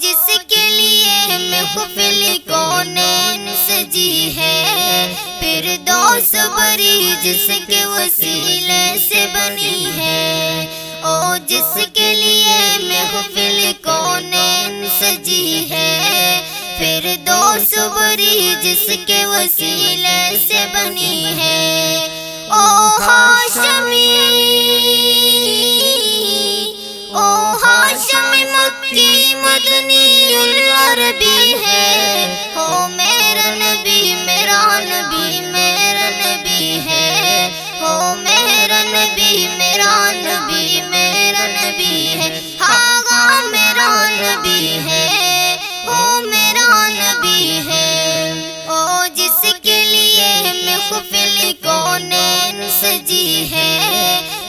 جس کے لیے محفل کونین سجی ہے، فردوس بری جس کے وسیلے سے بنی ہے، او جس کے لیے محفل کونین سجی ہے، فردوس بری جس کے وسیلے سے بنی ہے، او ہاشمی، او ہاشمی مکی مدنی العربی ہے، او میرا نبی میرا نبی میرا نبی ہے، او میرا نبی میرا نبی میرا نبی ہے، آغا میرا نبی ہے، او میرا نبی ہے، او جس کے لیے محفل کونین سجی ہے،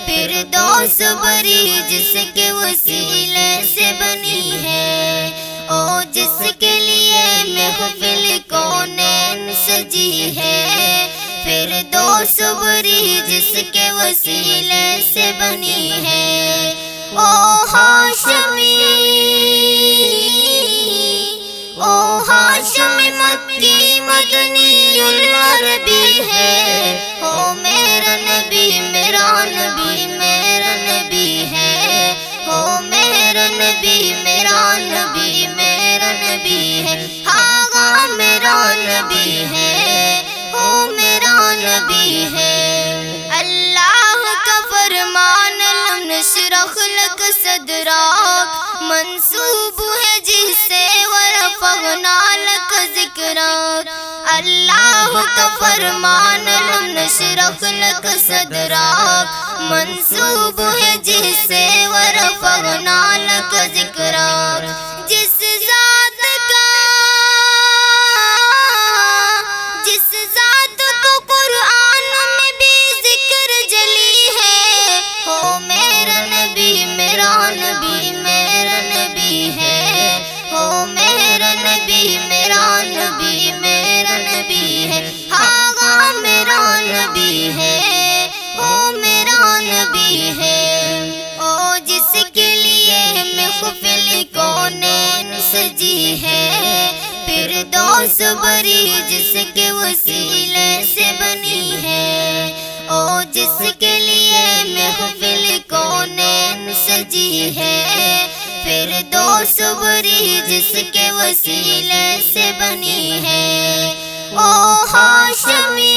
فردوس بری جس کے وسیلے سے بنی ہے، او جس کے لیے محفل کونین سجی ہے، فردوس بری جس کے وسیلے سے بنی ہے، او ہاشمی، او ہاشمی مکی مدنی العربی ہے، او میرا نبی میرا نبی میرا نبی ہے، او میرا نبی میرا نبی میرا نبی ہے، آغا میرا نبی ہے، او میرا نبی ہے، اللہ کا فرمان لم نشرح لک صدرک منسوب ہے جس سے ورفعنا لک ذکرک، اللہ کا فرمان لم نشرح لک صدرک منسوب ہے جس سے ورفعنا لک ذکرک، جس ذات کو قرآن میں بھی ذکر جلی ہے، او میرا نبی میرا نبی میرا نبی ہے، او میرا نبی میرا نبی میرا نبی ہے، آغا میرا نبی ہے، او میرا نبی ہے، او جس کے لیے محفل کونین سجی ہے، فردوس بری جس کے وسیلے سے بنی ہے، او جس کے لیے محفل کونین سجی ہے، فردوس بری جس کے وسیلے سے بنی ہے، او ہاشمی،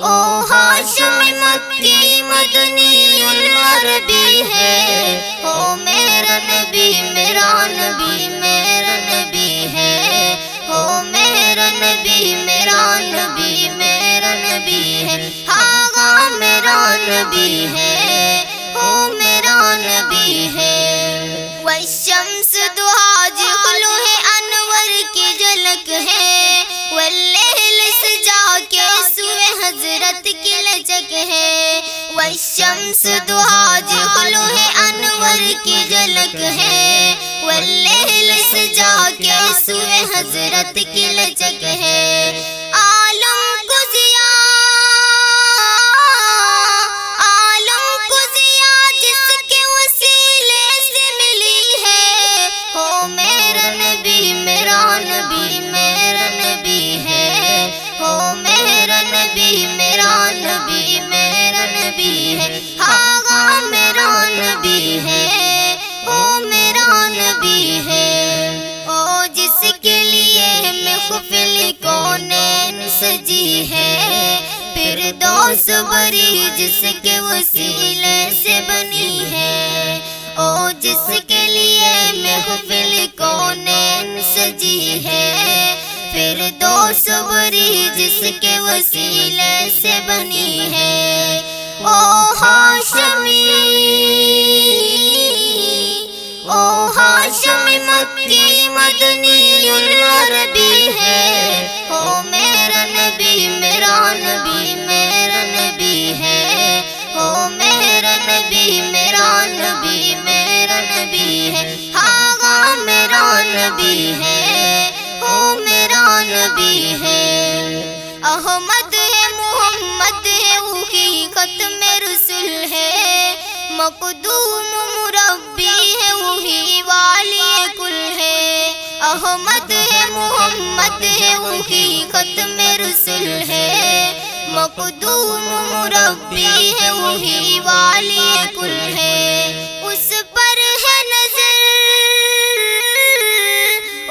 او ہاشمی مکی مدنی العربی ہے، او میرا نبی میرا نبی میرا نبی ہے، او میرا نبی میرا نبی میرا نبی ہے، آغا میرا نبی ہے، او میرا نبی ہے، والشمس دہا جغلو ہے انور کی جھلک ہے، واللیل سجا کے سوئے حضرت کی لچک ہے، والشمس دہا جغلو ہے انور کی جھلک ہے، واللیل سجا کے سوئے حضرت کی لچک ہے، عالم کو ضیا، عالم کو ضیا جس کے وسیلے سے ملی ہے، او میرا نبی میرا نبی میرا نبی ہے، او میرا نبی میرا نبی میرا نبی ہے، آغا میرا نبی ہے، او میرا نبی ہے، او جس کے لیے محفل کونین سجی ہے، فردوس بری جس کے وسیلے سے بنی ہے، او جس کے لیے محفل کونین سجی ہے، فردوس بری جس کے وسیلے سے بنی ہے، او ہاشمی، او ہاشمی مکی مدنی العربی ہے، او میرا نبی میرا نبی میرا نبی ہے، او میرا نبی میرا نبی میرا نبی ہے، آغا میرا نبی ہے، او میرا نبی ہے، احمد ہے محمد ہے وہی ختم رسول ہے، مقدوم مربی ہے وہی ہے وہی ختم رسول ہے، مقدوم مربی ہے وہی والی کل ہے، اس پر ہے نظر،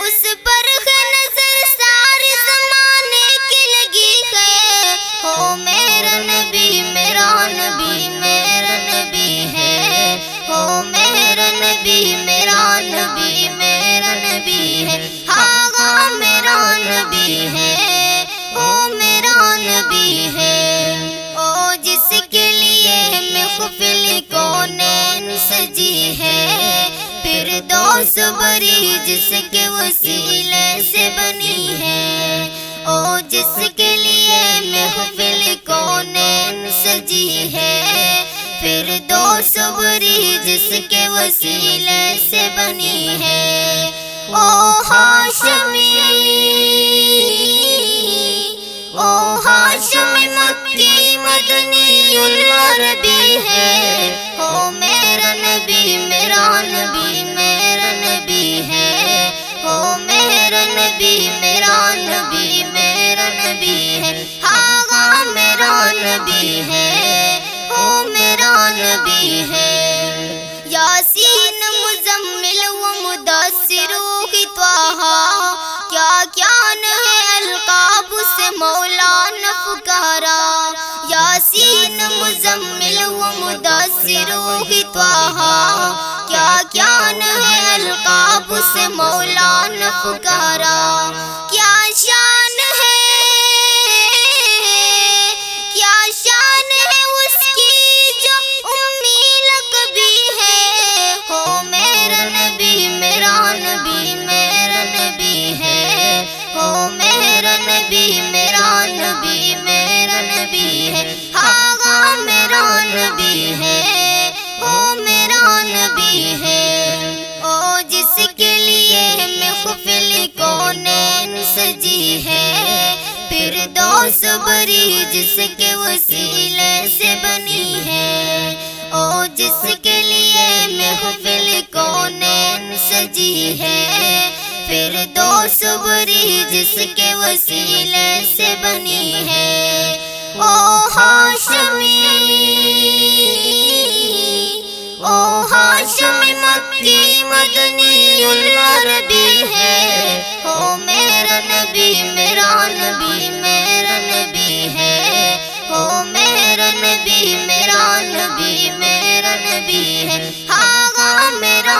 اس پر ہے نظر سارے زمانے کی لگی ہے، ہو میرا نبی میرا نبی میرا نبی ہے، ہو میرا نبی میرا نبی میرا نبی ہے، ہاں میرا نبی ہے، او میرا نبی ہے، او جس کے لیے محفل کونین سجی ہے، فردوس بری جس کے وسیلے سے بنی ہے، او جس کے لیے محفل کونین سجی ہے، فردوس بری جس کے وسیلے سے بنی ہے، او ہاشمی، او ہاشمی مکی مدنی العربی ہے، او میرا نبی میرا نبی میرا نبی ہے، او میرا نبی میرا نبی میرا نبی ہے، ہاں میرا نبی ہے، او میرا نبی ہے، یاسین مزمل و مدثر کی طٰہٰ، کیا کیا ہے القاب سے مولانا پکارا، یاسین مزمل و مدثر کی طٰہٰ، کیا کیا ہے القاب سے مولانا پکارا، کیا شان ہے، کیا شان ہے اس کی جو امی لقبی ہے، ہو میرا نبی میرا نبی میرا نبی ہے، ہو میرا نبی میرا نبی میرا نبی ہے، ہاں میرا نبی ہے، او میرا نبی ہے، او جس کے لیے محفل کونین سجی ہے، فردوس بری جس کے وسیلے سے بنی ہے، او جس کے لیے محفل کونین سجی ہے، فردوس بری جس کے وسیلے سے بنی ہے، او ہاشمی، او ہاشمی مکی مدنی العربی ہے، او میرا نبی میرا نبی میرا نبی ہے، او میرا نبی میرا نبی میرا نبی ہے، ہاں میرا